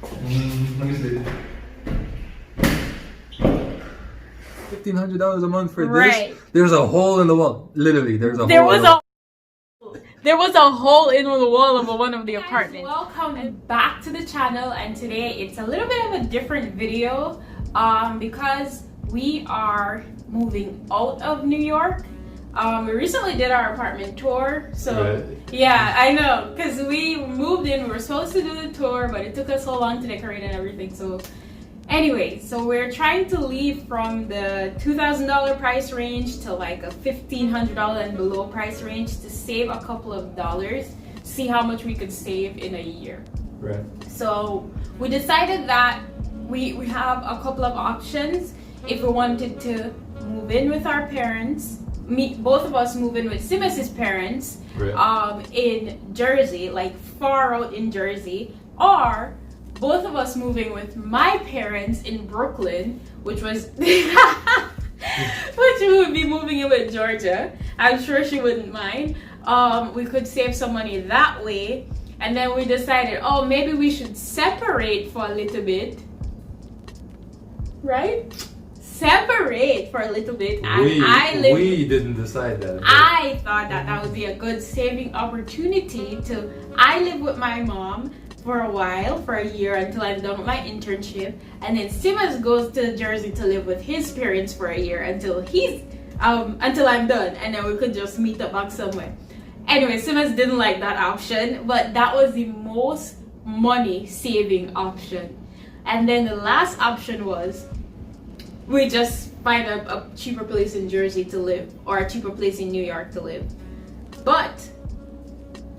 Let me see. $1,500 a month for Right. this. There's a hole in the wall. Literally, there's a There hole. was a hole in the wall of one of the apartments. Welcome back to the channel, and today it's a little bit of a different video because we are moving out of New York. We recently did our apartment tour, so yeah, I know, because we moved in, we were supposed to do the tour, but it took us so long to decorate and everything. So anyway, so we're trying to leave from the $2,000 price range to like a $1,500 and below price range to save a couple of dollars, see how much we could save in a year. Right. So we decided that we have a couple of options. If we wanted to move in with our parents, both of us move in with Simas's parents, right, in Jersey, like far out in Jersey, or both of us moving with my parents in Brooklyn, which was which we would be moving in with Georgia. I'm sure she wouldn't mind. We could save some money that way. And then we decided, oh, maybe we should separate for a little bit, right? Separate for a little bit. And we didn't decide that. I thought that would be a good saving opportunity I live with my mom for a while, for a year, until I'm done with my internship, and then Simas goes to Jersey to live with his parents for a year until I'm done, and then we could just meet up back somewhere. Anyway, Simas didn't like that option, but that was the most money saving option. And then the last option was we just find a cheaper place in Jersey to live, or a cheaper place in New York to live. But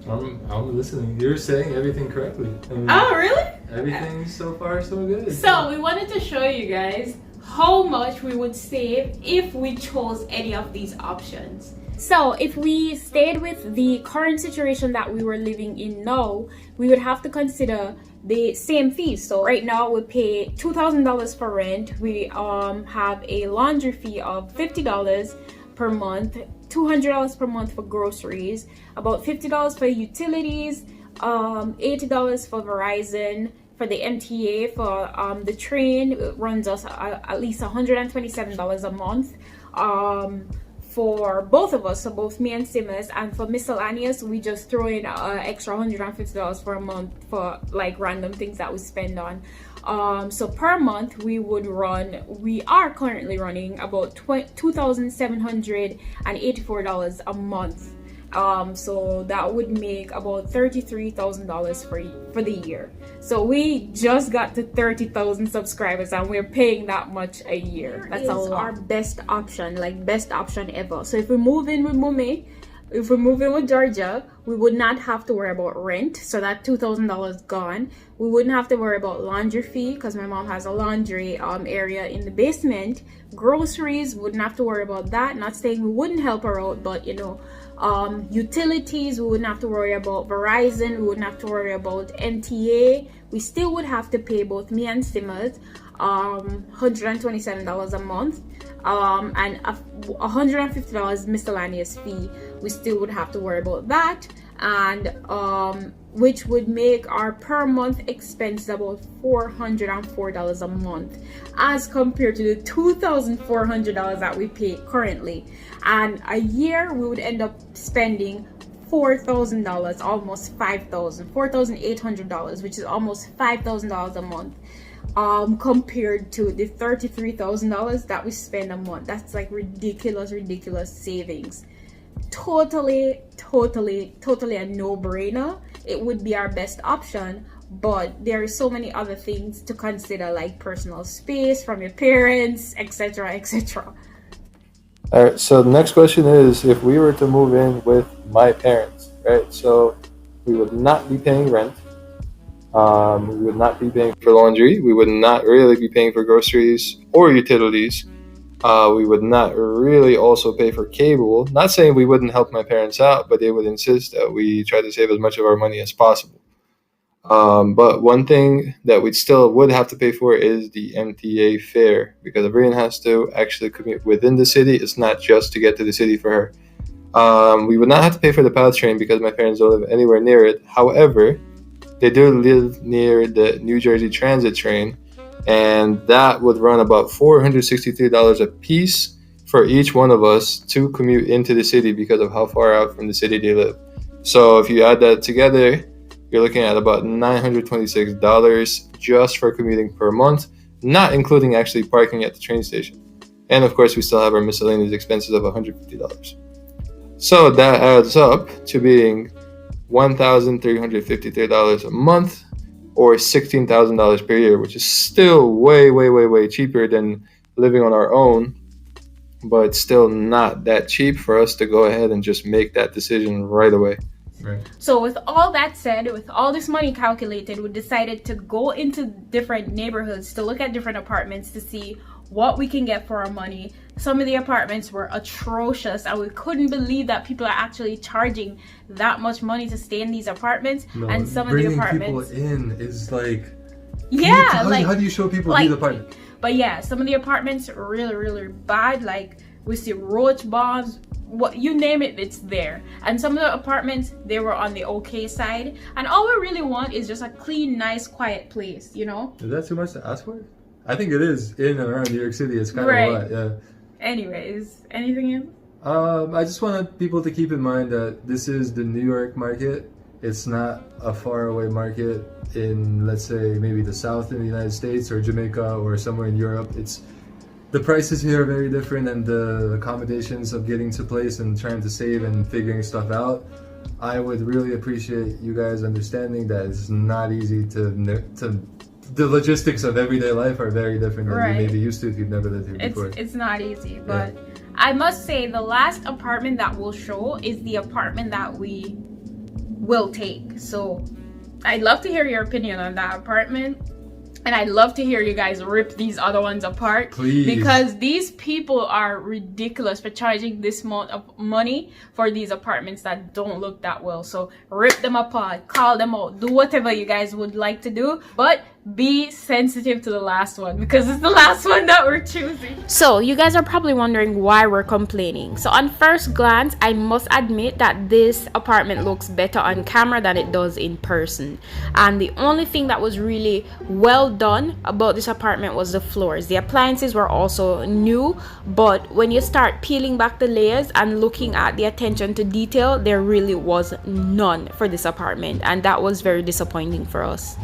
I'm listening. You're saying everything correctly. Oh, really? Everything's so far so good. So we wanted to show you guys how much we would save if we chose any of these options. So if we stayed with the current situation that we were living in now, we would have to consider the same fees. So right now we pay $2,000 for rent. We have a laundry fee of $50 per month, $200 per month for groceries, about $50 for utilities, $80 for Verizon, for the MTA, for the train. It runs us at least $127 a month for both of us, so both me and Simas. And for miscellaneous, we just throw in extra $150 for a month for like random things that we spend on. So per month we are currently running about $2,784 a month. So that would make about $33,000 for the year. So we just got to 30,000 subscribers and we're paying that much a year. That's our best option, like best option ever. So if we move in with Mummy, if we move in with Georgia, we would not have to worry about rent, so that $2,000 gone. We wouldn't have to worry about laundry fee because my mom has a laundry area in the basement. Groceries, wouldn't have to worry about that. Not saying we wouldn't help her out, but you know, utilities, we wouldn't have to worry about Verizon, we wouldn't have to worry about MTA. We still would have to pay, both me and Simas, $127 a month, and $150 miscellaneous fee. We still would have to worry about that, and which would make our per month expense about $404 a month, as compared to the $2,400 that we pay currently. And a year we would end up spending $4,000, almost $4,800, which is almost $5,000 a month, compared to the $33,000 that we spend a month. That's like ridiculous savings. Totally a no-brainer. It would be our best option, but there are so many other things to consider, like personal space from your parents, etc. All right, so the next question is, if we were to move in with my parents, right? So we would not be paying rent. We would not be paying for laundry. We would not really be paying for groceries or utilities. We would not really also pay for cable. Not saying we wouldn't help my parents out, but they would insist that we try to save as much of our money as possible. But one thing that we still would have to pay for is the MTA fare, because everyone has to actually commute within the city. It's not just to get to the city for her. We would not have to pay for the PATH train because my parents don't live anywhere near it. However, They do live near the New Jersey Transit train, and that would run about $463 a piece for each one of us to commute into the city because of how far out from the city they live. So if you add that together, you're looking at about $926 just for commuting per month, not including actually parking at the train station. And of course, we still have our miscellaneous expenses of $150. So that adds up to being $1,353 a month, or $16,000 per year, which is still way, way, way, way cheaper than living on our own, but still not that cheap for us to go ahead and just make that decision right away. Right. So with all that said, with all this money calculated, we decided to go into different neighborhoods to look at different apartments to see what we can get for our money. Some of the apartments were atrocious, and we couldn't believe that people are actually charging that much money to stay in these apartments. No, and some of the bringing apartments, people in is like, yeah, how do you show people like, the apartment? But yeah, some of the apartments are really, really bad. Like, we see roach bombs, what you name it, it's there. And some of the apartments, they were on the okay side. And all we really want is just a clean, nice, quiet place, you know? Is that too much to ask for? I think it is. In and around New York City, it's kind Right. of a lot, yeah. Anyways, anything else? I just wanted people to keep in mind that this is the New York market. It's not a faraway market in, let's say, maybe the South in the United States or Jamaica or somewhere in Europe. The prices here are very different, and the accommodations of getting to place and trying to save and figuring stuff out. I would really appreciate you guys understanding that it's not easy to the logistics of everyday life are very different than Right. you may be used to if you've never lived here before. It's not easy, but I must say the last apartment that we'll show is the apartment that we will take. So I'd love to hear your opinion on that apartment. And I'd love to hear you guys rip these other ones apart. Please. Because these people are ridiculous for charging this amount of money for these apartments that don't look that well. So rip them apart, call them out, do whatever you guys would like to do. But be sensitive to the last one, because it's the last one that we're choosing. So you guys are probably wondering why we're complaining. So on first glance, I must admit that this apartment looks better on camera than it does in person. And the only thing that was really well done about this apartment was the floors. The appliances were also new, but when you start peeling back the layers and looking at the attention to detail, there really was none for this apartment, and that was very disappointing for us.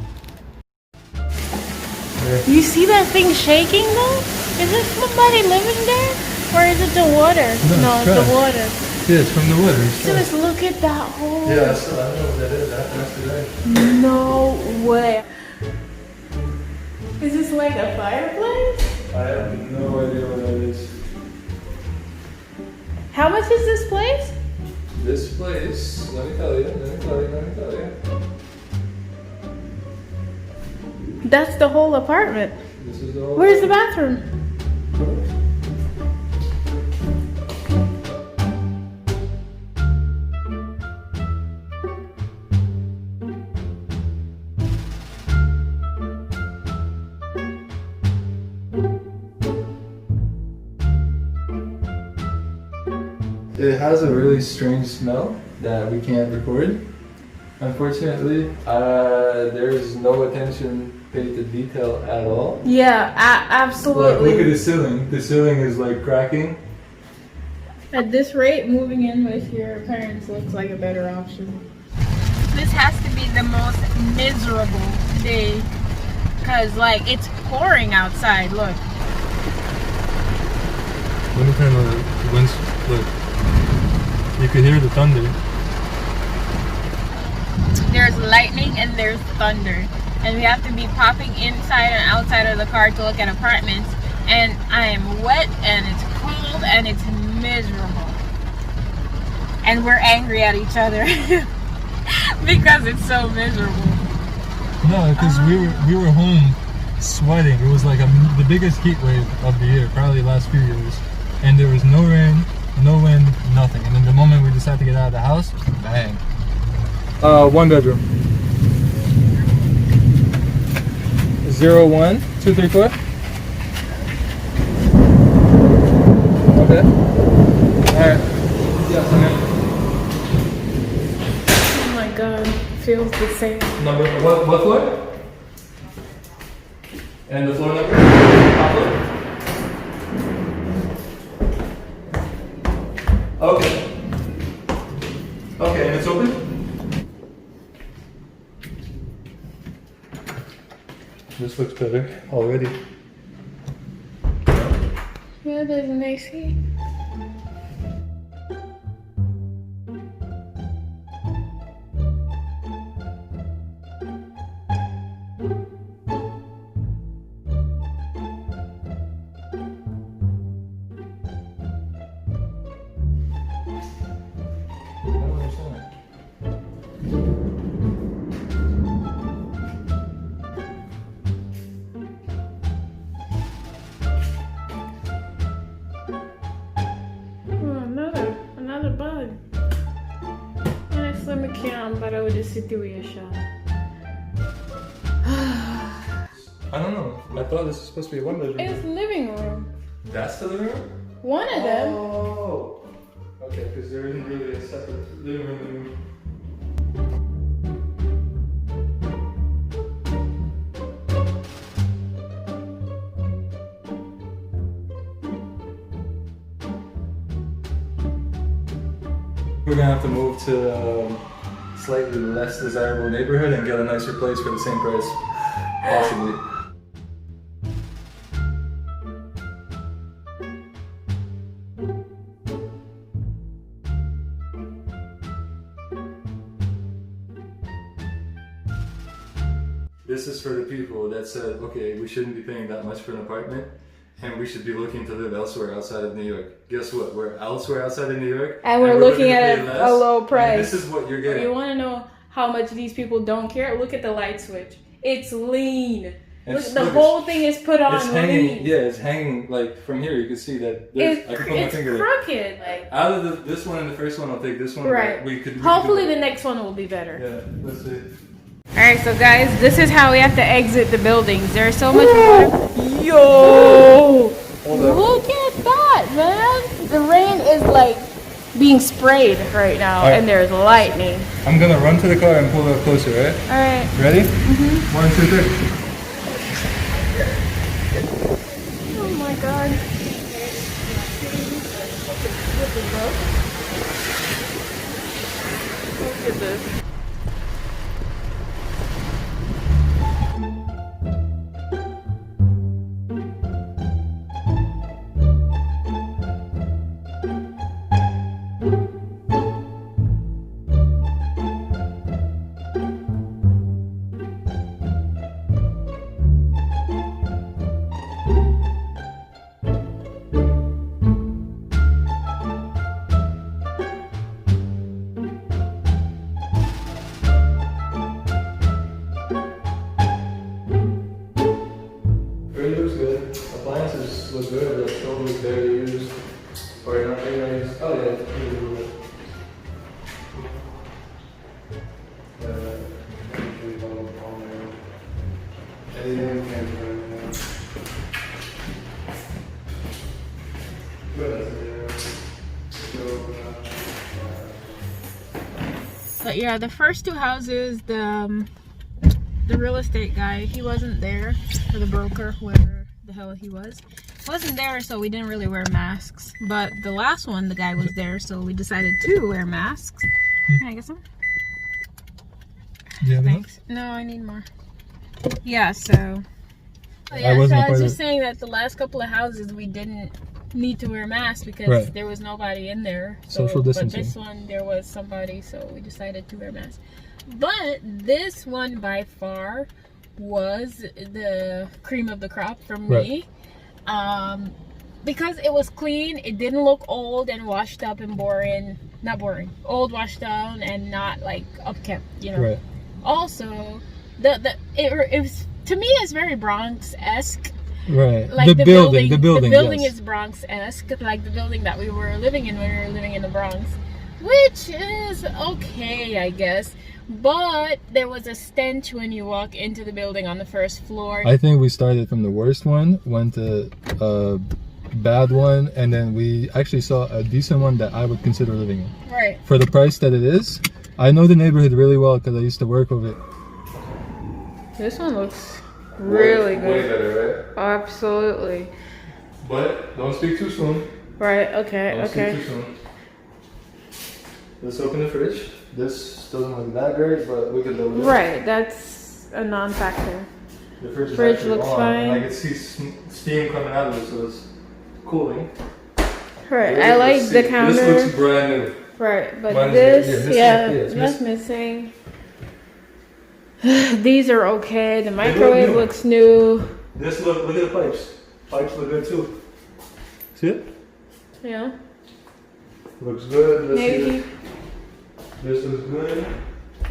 You see that thing shaking though? Is it somebody living there? Or is it the water? No, it's the water. Yeah, it's from the water. Just look at that hole. Yeah, so I don't know what that is. That's today. No way. Is this like a fireplace? I have no idea what that is. How much is this place? This place, let me tell you. That's the whole apartment. This is all. Where's the bathroom? It has a really strange smell that we can't record. Unfortunately, there's no attention paid to detail at all. Yeah, Like, absolutely. look at the ceiling. The ceiling is like cracking. At this rate, moving in with your parents looks like a better option. This has to be the most miserable day, because like it's pouring outside. Look. Let me turn the winds. Look, you could hear the thunder. There's lightning and there's thunder, and we have to be popping inside and outside of the car to look at apartments, and I am wet and it's cold and it's miserable, and we're angry at each other because it's so miserable. No, because we were home sweating. It was like the biggest heat wave of the year, probably the last few years, and there was no rain, no wind, nothing. And then the moment we decided to get out of the house, bang. One bedroom. 01234. Okay. Alright. Oh my god. feels the same. Number what floor? And the floor number? Top floor? Okay. Okay, and it's open? This looks better already. Yeah, there's an AC. Another bug. Honestly, I can't, but I would just situation. I don't know. I thought this was supposed to be one bedroom. It's living room. That's the living room? One of them. Oh. Okay, because there isn't really a separate living room. We're gonna have to move to a slightly less desirable neighborhood and get a nicer place for the same price, possibly. This is for the people that said, okay, we shouldn't be paying that much for an apartment and we should be looking to live elsewhere outside of New York. Guess what? We're elsewhere outside of New York. And we're looking at less, a low price. This is what you're getting. You want to know how much these people don't care? Look at the light switch. It's lean. Look, the whole thing is put on it's hanging, lean. yeah, it's hanging, like, from here you can see that It's, I can put my finger there. crooked. Like, Out of this one and the first one, I'll take this one. right. We could Hopefully the next one will be better. Yeah, let's see. Alright, so guys, this is how we have to exit the buildings. There's so much water. Yo! Look at that, man! The rain is like being sprayed right now, All right. and there's lightning. I'm gonna run to the car and pull it up closer, right? Alright. Ready? Mm-hmm. 1, 2, 3. Oh my god. Look at this. It looks good. Appliances look good. The stove is barely used. Or not very used. Oh yeah, it's pretty good. But yeah, the first two houses, the real estate guy, he wasn't there, or the broker, whoever the hell he was, wasn't there, so we didn't really wear masks. But the last one, the guy was there, so we decided to wear masks. Can I get some? Do you have Thanks. No, I need more. Yeah, so. Oh, yeah, I wasn't so I was part just of- saying that the last couple of houses we didn't need to wear masks because Right. there was nobody in there. So, Social distancing. But this one there was somebody, so we decided to wear masks. But this one by far was the cream of the crop for me. Because it was clean, it didn't look old and washed up and boring. Not boring. Old, washed down, and not like upkept, you know. Right. Also, it was, to me, it's very Bronx-esque. Right. Like the building, yes. is is Bronx-esque, like the building that we were living in when we were living in the Bronx, which is okay, I guess. But there was a stench when you walk into the building on the first floor. I think we started from the worst one, went to a bad one, and then we actually saw a decent one that I would consider living in. Right. For the price that it is, I know the neighborhood really well because I used to work with it. This one looks really Way good. better, right? Absolutely. But don't speak too soon. Right, okay, Don't okay. speak too soon. Let's open the fridge. This doesn't look that great, but we can live with it. Right, that's a non-factor. The fridge, is Fridge actually looks on, fine. and I can see steam coming out of it, so it's cooling. Right, There I is like a the seat. counter. This looks brand new. Right, but Mine is- this, yeah, it's that's missing. missing. These are okay. The look microwave new. looks new. This look at the pipes. Pipes look good too. See it? Yeah, Looks good. Let's see maybe. it. This looks good.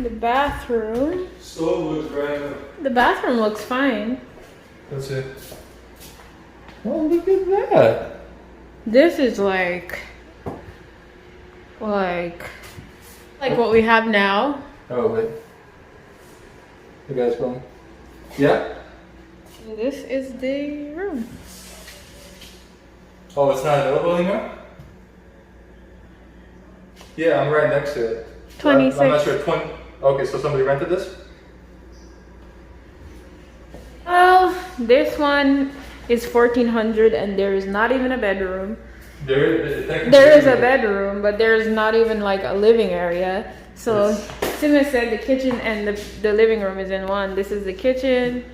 The bathroom. Stove looks brand new. The bathroom looks fine. That's it. Oh, look at that. This is like what we have now. Oh, wait. The guy's calling. Yeah? This is the room. Oh, it's not available anymore? Yeah, I'm right next to it. 26. I'm not sure. Okay, so somebody rented this? Oh, this one is 1,400 and there is not even a bedroom. There There is a bedroom, but there's not even like a living area. So Sima said the kitchen and the living room is in one. This is the kitchen,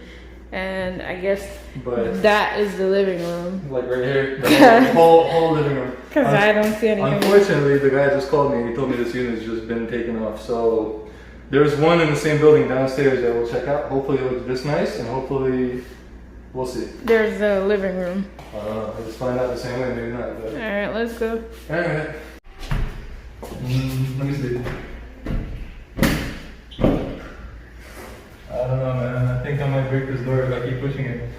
and I guess But that is the living room. like right here, the whole living room. Because I don't see anything. Unfortunately, the guy just called me. He told me this unit's just been taken off. So there's one in the same building downstairs that we'll check out. Hopefully it looks this nice, and hopefully we'll see. There's the living room. I just find out the same way, maybe not. But All right, let's go. alright. Let me see. I don't know, man. I think I might break this door if I keep pushing it.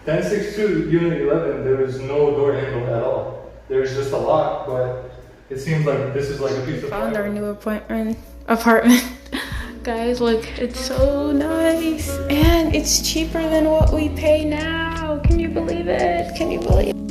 (1062) Unit 11, there is no door handle at all. There's just a lock, but it seems like this is like a piece of Found our plywood. new apartment. Guys, look, it's so nice. And it's cheaper than what we pay now. Can you believe it? Can you believe it?